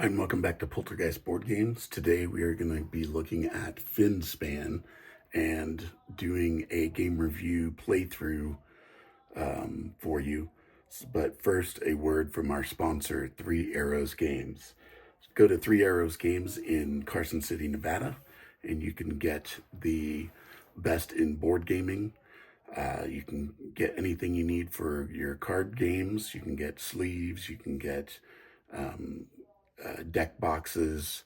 Hi, and welcome back to Poltergeist Board Games. Today we are going to be looking at FinSpan and doing a game review playthrough for you. But first, a word from our sponsor, Three Arrows Games. Go to Three Arrows Games in Carson City, Nevada, and you can get the best in board gaming. You can get anything you need for your card games. You can get sleeves. You can get deck boxes,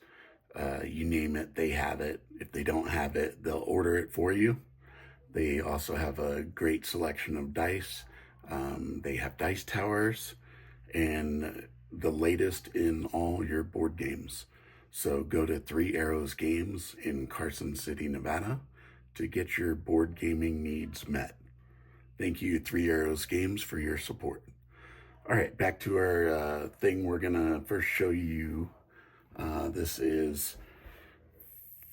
you name it, they have it. If they don't have it, they'll order it for you. They also have a great selection of dice. They have dice towers and the latest in all your board games. So go to Three Arrows Games in Carson City, Nevada to get your board gaming needs met. Thank you, Three Arrows Games, for your support. All right, back to our thing. We're gonna first show you, this is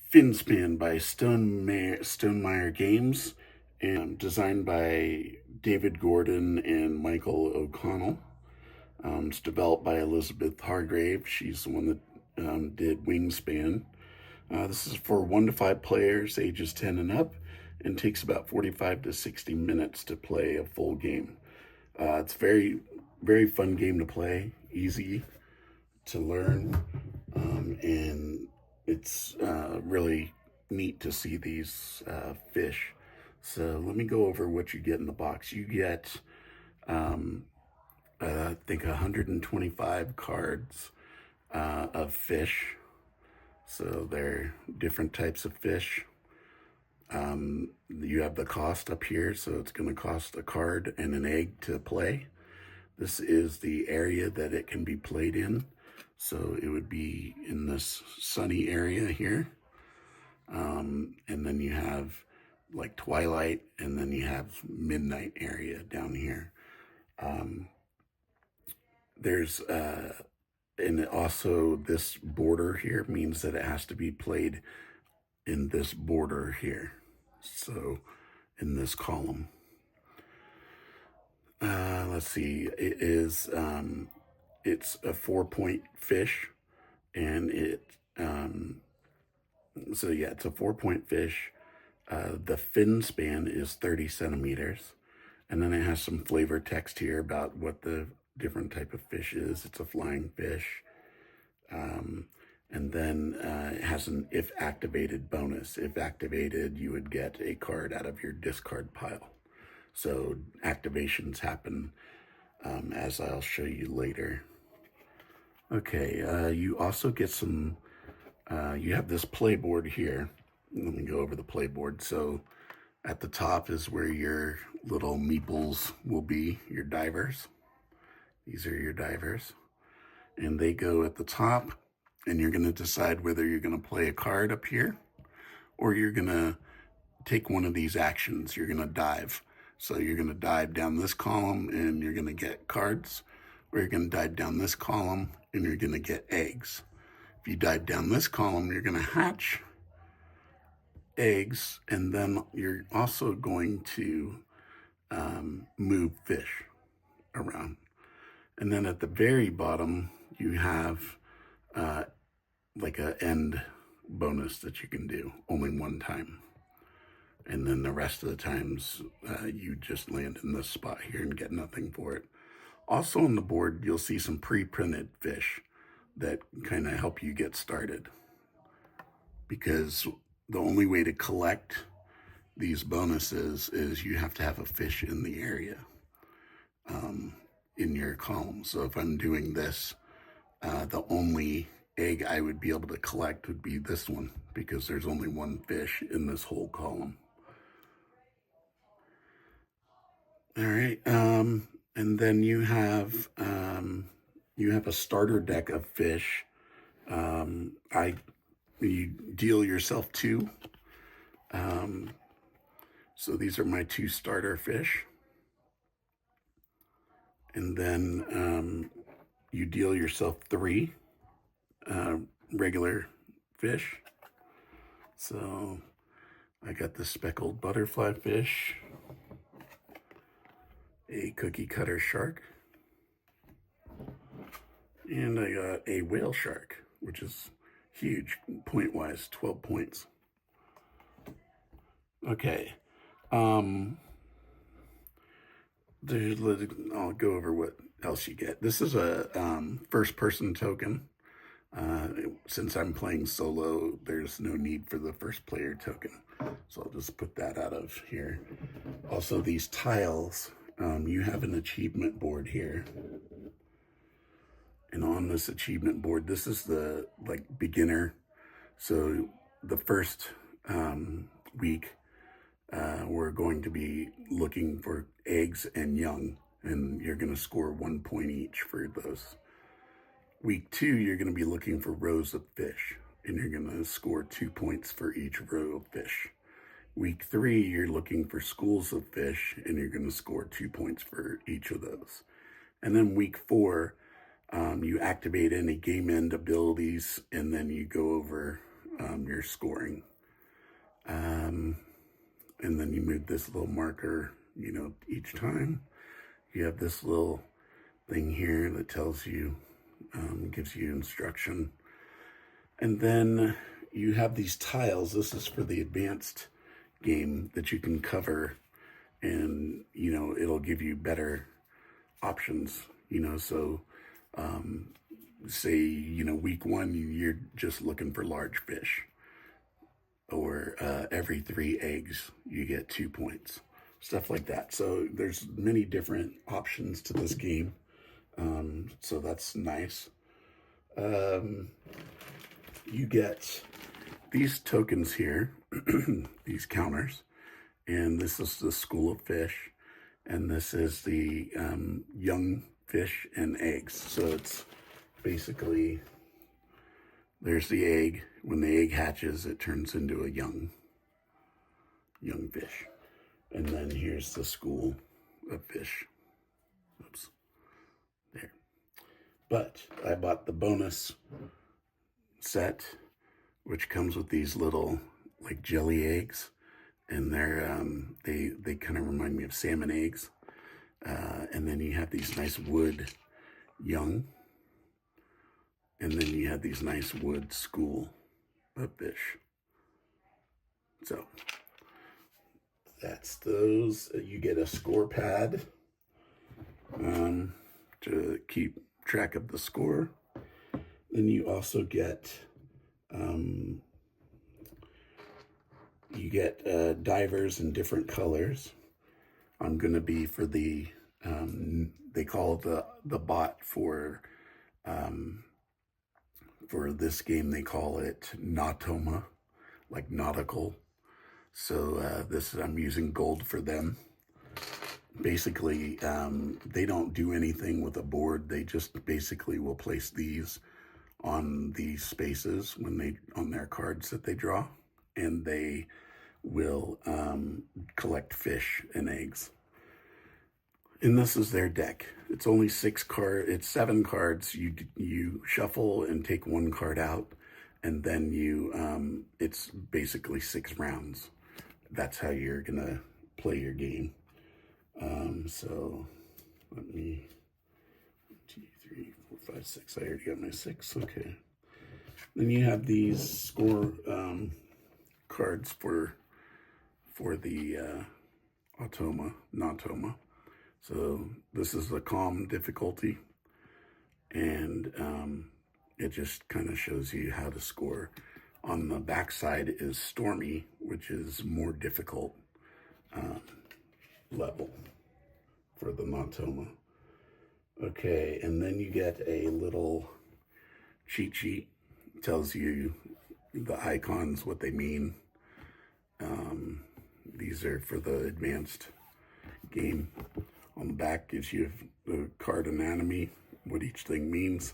FinSpan by Stonemaier Games and designed by David Gordon and Michael O'Connell. It's developed by Elizabeth Hargrave. She's the one that did Wingspan. This is for 1 to 5 players, ages 10 and up, and takes about 45 to 60 minutes to play a full game. It's very, very fun game to play, easy to learn, and it's really neat to see these fish. So let me go over what you get in the box. You get, I think, 125 cards of fish. So they're different types of fish. You have the cost up here, so it's going to cost a card and an egg to play. This is the area that it can be played in. So it would be in this sunny area here. And then you have like twilight, and then you have midnight area down here. There's, and also this border here means that it has to be played in this border here. So in this column. Let's see, it is, it's a 4-point fish, and so yeah, it's a 4-point fish. The fin span is 30 centimeters, and then it has some flavor text here about what the different type of fish is. It's a flying fish. And then it has an if activated bonus. If activated, you would get a card out of your discard pile. So activations happen as I'll show you later. Okay, you also get some, you have this playboard here. Let me go over the playboard. So at the top is where your little meeples will be, your divers. These are your divers. And they go at the top, and you're going to decide whether you're going to play a card up here or you're going to take one of these actions. You're going to dive. So you're going to dive down this column and you're going to get cards, or you're going to dive down this column and you're going to get eggs. If you dive down this column, you're going to hatch eggs, and then you're also going to move fish around. And then at the very bottom, you have like a end bonus that you can do only one time. And then the rest of the times, you just land in this spot here and get nothing for it. Also on the board, you'll see some pre-printed fish that kind of help you get started, because the only way to collect these bonuses is you have to have a fish in the area in your column. So if I'm doing this, the only egg I would be able to collect would be this one, because there's only one fish in this whole column. All right, and then you have a starter deck of fish. You deal yourself 2. So these are my 2 starter fish. And then you deal yourself 3 regular fish. So I got the speckled butterfly fish, a cookie cutter shark, And I got a whale shark, which is huge, point-wise, 12 points. Okay. I'll go over what else you get. This is a first-person token. Since I'm playing solo, there's no need for the first player token. So I'll just put that out of here. Also, these tiles, you have an achievement board here. And on this achievement board, this is the beginner. So the first week, we're going to be looking for eggs and young, and you're going to score 1 point each for those. Week 2, you're going to be looking for rows of fish, and you're going to score 2 points for each row of fish. Week 3, you're looking for schools of fish, and you're going to score 2 points for each of those. And then week 4, you activate any game end abilities, and then you go over your scoring. And then you move this little marker, each time. You have this little thing here that tells you, gives you instruction. And then you have these tiles. This is for the advanced game that you can cover, and, it'll give you better options, so say, week 1, you're just looking for large fish, or every 3 eggs, you get 2 points, stuff like that. So there's many different options to this game. So that's nice. You get these tokens here, these counters, and this is the school of fish, and this is the young fish and eggs. So it's basically, there's the egg. When the egg hatches, it turns into a young fish. And then here's the school of fish. Oops. There. But I bought the bonus set, which comes with these little jelly eggs, and they're they kind of remind me of salmon eggs. And then you have these nice wood young, and then you have these nice wood school of fish. So that's those. You get a score pad to keep track of the score. Then you also get divers in different colors. I'm gonna be for the they call the bot for this game, they call it Nautoma, like nautical. So I'm using gold for them. Basically, they don't do anything with a board. They just basically will place these on these spaces on their cards that they draw, and they will collect fish and eggs. And this is their deck. It's only 7 cards. You shuffle and take 1 card out, and then it's basically 6 rounds. That's how you're gonna play your game. So let me 1, 2, 3, 4, 5, 6. I already got my 6. Okay. Then you have these score cards for the Nautoma. So this is the calm difficulty, and it just kind of shows you how to score. On the back side is stormy, which is more difficult level for the Nautoma. Okay, and then you get a little cheat sheet. It tells you the icons, what they mean. These are for the advanced game. On the back gives you the card anatomy, what each thing means.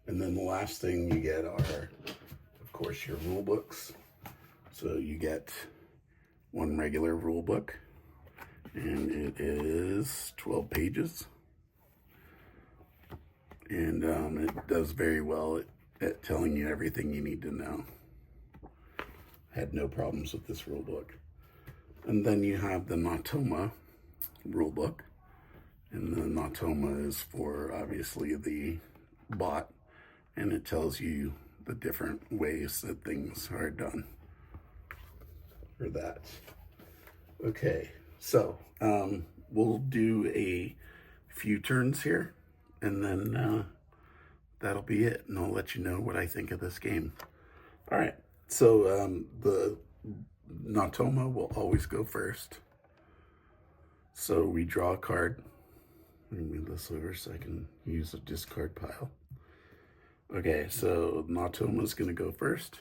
And then the last thing you get are, of course, your rule books. So you get 1 regular rule book, and it is 12 pages. And it does very well at telling you everything you need to know. I had no problems with this rule book. And then you have the Nautoma rule book, And the Natoma is for obviously the bot, and it tells you the different ways that things are done for that. Okay, so we'll do a few turns here, and then that'll be it, and I'll let you know what I think of this game. All right, so the Natoma will always go first. So we draw a card. Let me move this over so I can use a discard pile. Okay, so Natoma is going to go first.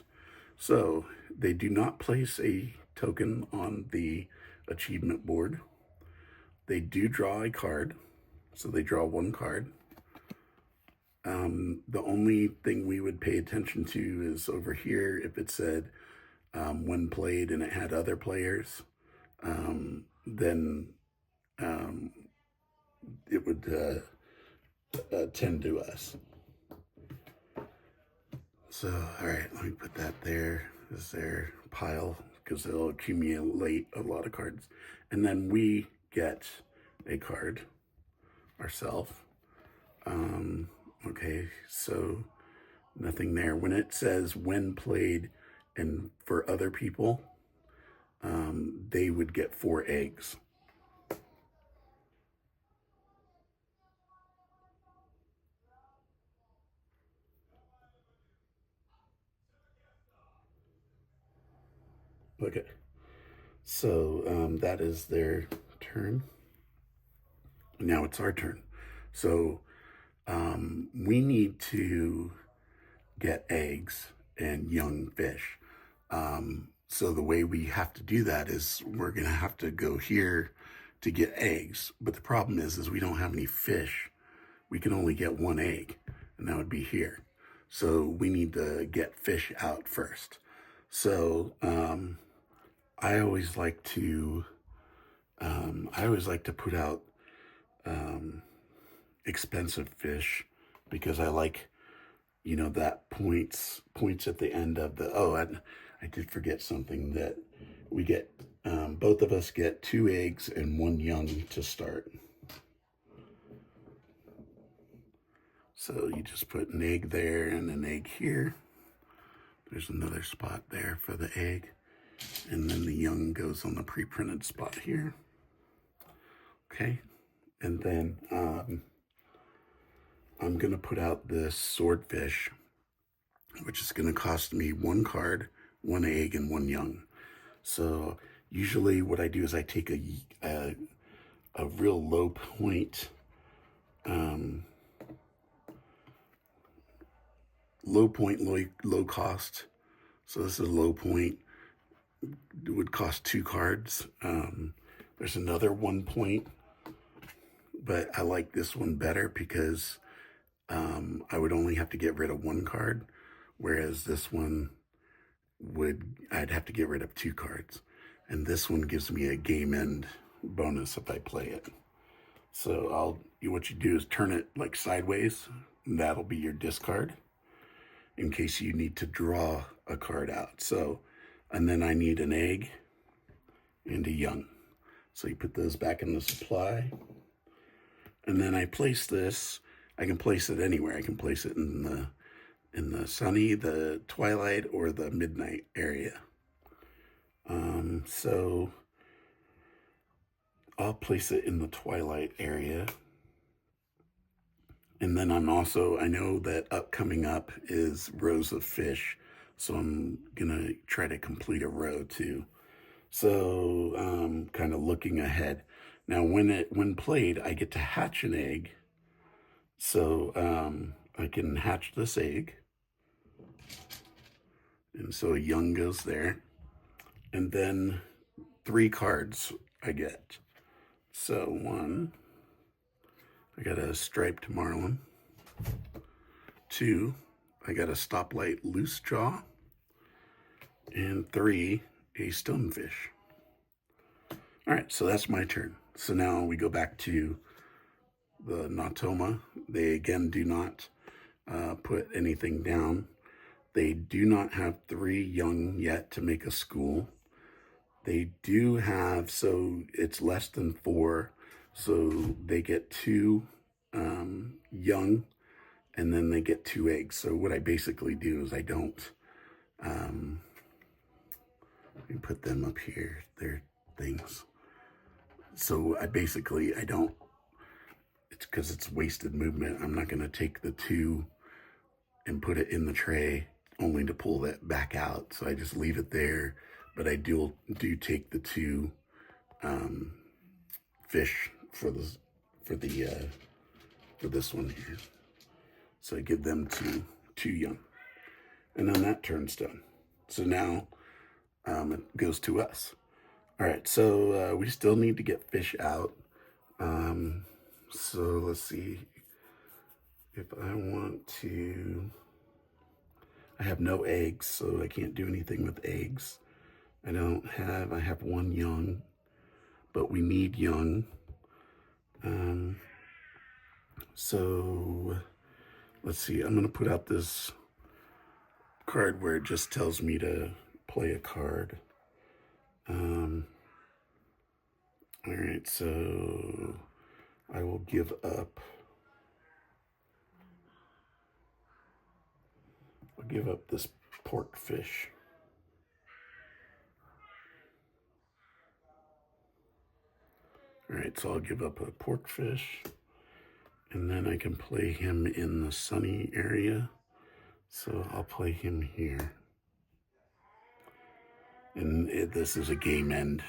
So they do not place a token on the achievement board. They do draw a card, so they draw one card. The only thing we would pay attention to is over here, if it said when played and it had other players, then it would tend to us. So, all right, let me put that there as their pile because it'll accumulate a lot of cards. And then we get a card ourselves. Okay, so nothing there. When it says when played and for other people, they would get 4 eggs. Okay, so that is their turn. Now it's our turn. So we need to get eggs and young fish. So the way we have to do that is we're going to have to go here to get eggs. But the problem is we don't have any fish. We can only get 1 egg, and that would be here. So we need to get fish out first. So I always like to put out expensive fish because I like, you know, that points at the end of the, I did forget something that we get, both of us get 2 eggs and 1 young to start. So you just put an egg there and an egg here. There's another spot there for the egg. And then the young goes on the pre-printed spot here. Okay. And then I'm going to put out this swordfish, which is going to cost me 1 card, 1 egg, and 1 young. So usually what I do is I take a real low point, low cost. So this is a low point. It would cost 2 cards. There's another 1 point, but I like this one better because I would only have to get rid of 1 card, whereas this one I'd have to get rid of 2 cards. And this one gives me a game end bonus if I play it. So what you do is turn it like sideways, and that'll be your discard in case you need to draw a card out. So, and then I need an egg and a young. So you put those back in the supply. And then I place this, I can place it anywhere. I can place it in the sunny, the twilight, or the midnight area. So I'll place it in the twilight area. And then I know that coming up is rows of fish. So I'm gonna try to complete a row too. So kind of looking ahead. Now when played, I get to hatch an egg. So I can hatch this egg. And so a young goes there. And then 3 cards I get. So 1, I got a striped marlin. 2, I got a stoplight loose jaw. And 3, a stonefish. All right, so that's my turn. So now we go back to the Natoma. They again do not put anything down. They do not have 3 young yet to make a school. They do have, so it's less than 4 So they get two young, and then they get two eggs. So what I basically do is I don't, let me put them up here, they're things. So I don't, it's because it's wasted movement. I'm not going to take the two and put it in the tray only to pull that back out. So I just leave it there, but I do take the two fish for this one here. So I give them two young, and then that turn's done. So now it goes to us. All right, so we still need to get fish out. So let's see if I want to. I have no eggs, so I can't do anything with eggs. I have one young, but we need young. So let's see, I'm gonna put out this card where it just tells me to play a card. All right, so I will give up. I'll give up this pork fish. All right, so I'll give up a pork fish, and then I can play him in the sunny area. So I'll play him here. And this is a game end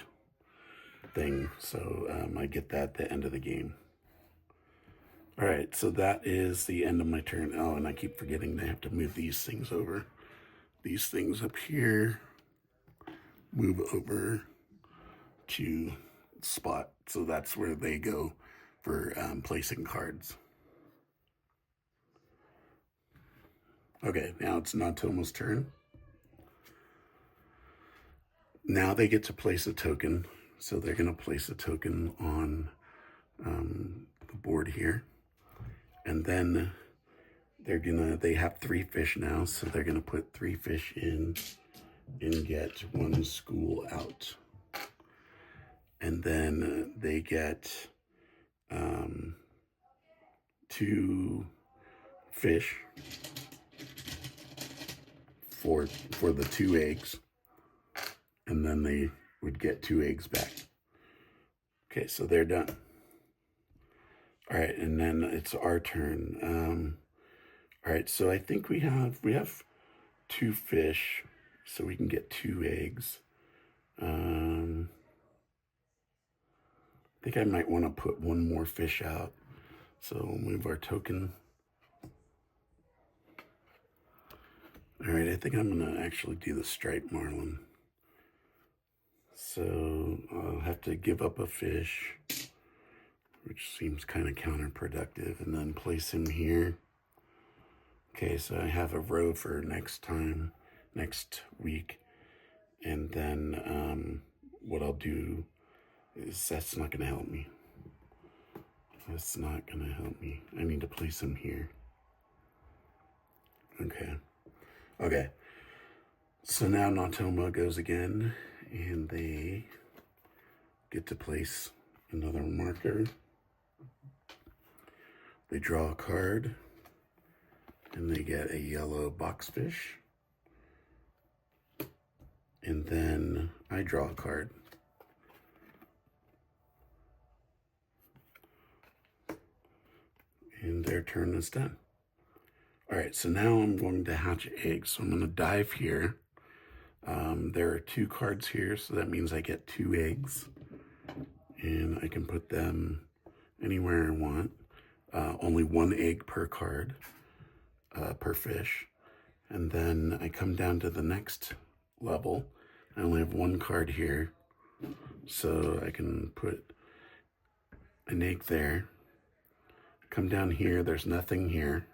thing, so I get that at the end of the game. All right, so that is the end of my turn. Oh, and I keep forgetting I have to move these things over. These things up here move over to spot, so that's where they go for placing cards. Okay, now it's Natoma's turn. Now they get to place a token, so they're going to place a token on the board here, and then they have three fish now, so they're gonna put three fish in and get one school out, and then they get two fish for the two eggs, and then they would get two eggs back. Okay, so they're done. All right, and then it's our turn. All right, so I think we have two fish, so we can get two eggs. I think I might want to put one more fish out, so we'll move our token. All right, I think I'm gonna actually do the striped marlin. So I'll have to give up a fish, which seems kind of counterproductive, and then place him here. Okay, so I have a row for next week. And then what I'll do is that's not gonna help me. That's not gonna help me. I need to place him here. Okay. So now Natoma goes again, and they get to place another marker. They draw a card, and they get a yellow boxfish. And then I draw a card. And their turn is done. All right, so now I'm going to hatch eggs. So I'm going to dive here. There are two cards here, so that means I get two eggs. And I can put them anywhere I want. Only one egg per card, per fish. And then I come down to the next level. I only have one card here, so I can put an egg there. Come down here, there's nothing here.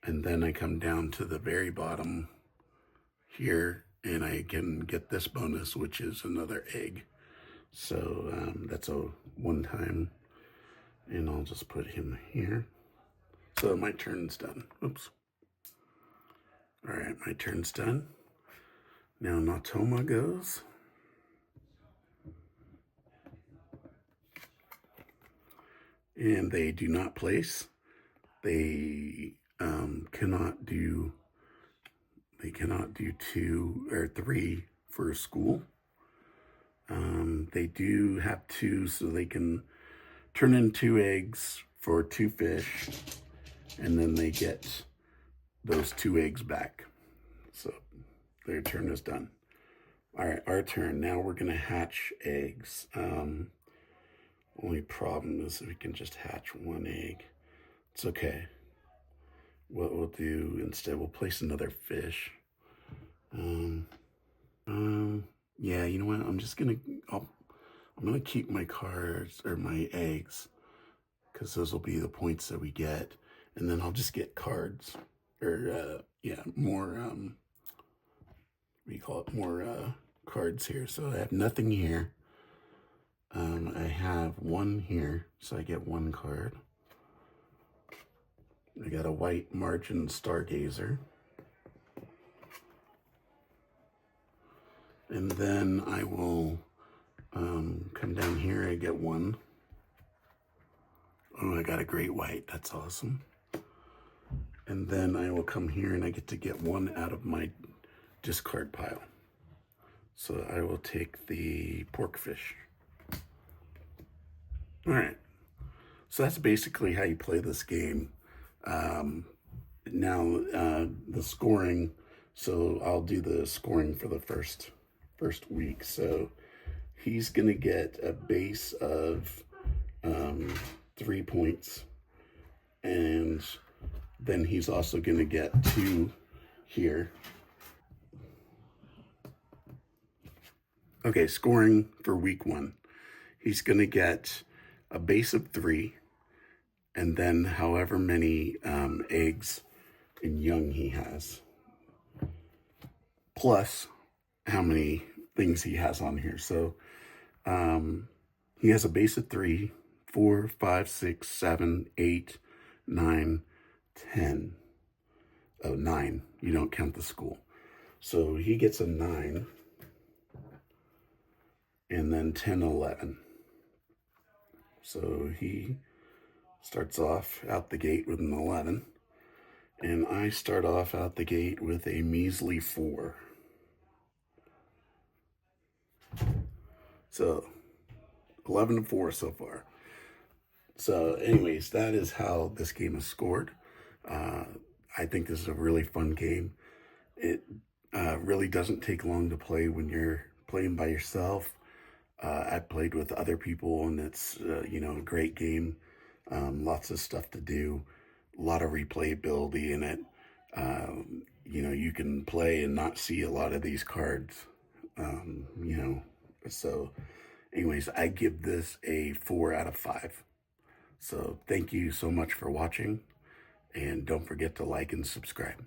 And then I come down to the very bottom here, and I can get this bonus, which is another egg. So that's a one time, and I'll just put him here. So my turn's done. Oops. All right, my turn's done. Now Natoma goes. and they do not place. They cannot do 2 or 3 for a school. They do have 2, so they can turn in 2 eggs for 2 fish, and then they get those 2 eggs back. So their turn is done. All right, our turn. Now we're gonna hatch eggs. Only problem is we can just hatch 1 egg. It's okay. What we'll do instead, we'll place another fish. Yeah, you know what? I'm gonna keep my cards or my eggs, because those will be the points that we get, and then I'll just get cards or more what do you call it? More cards here. So I have nothing here. I have 1 here, so I get 1 card. I got a white margin stargazer. And then I will come down here, I get 1. Oh, I got a great white, that's awesome. And then I will come here and I get to get 1 out of my discard pile. So I will take the porkfish. All right, so that's basically how you play this game. Now the scoring, so I'll do the scoring for the first week. So he's gonna get a base of 3 points, and then he's also gonna get 2 here. Okay, scoring for week 1. He's gonna get a base of 3, and then however many eggs and young he has, plus how many things he has on here. So he has a base of 3, 4, 5, 6, 7, 8, 9, 10. Oh, 9. You don't count the school. So he gets a 9, and then 10, 11. So he starts off out the gate with an 11, and I start off out the gate with a measly 4. So 11 to 4 so far. So anyways, that is how this game is scored. I think this is a really fun game. It really doesn't take long to play when you're playing by yourself. I've played with other people, and it's a great game. Lots of stuff to do, a lot of replayability in it. You can play and not see a lot of these cards. So anyways, I give this a 4 out of 5. So thank you so much for watching, and don't forget to like and subscribe.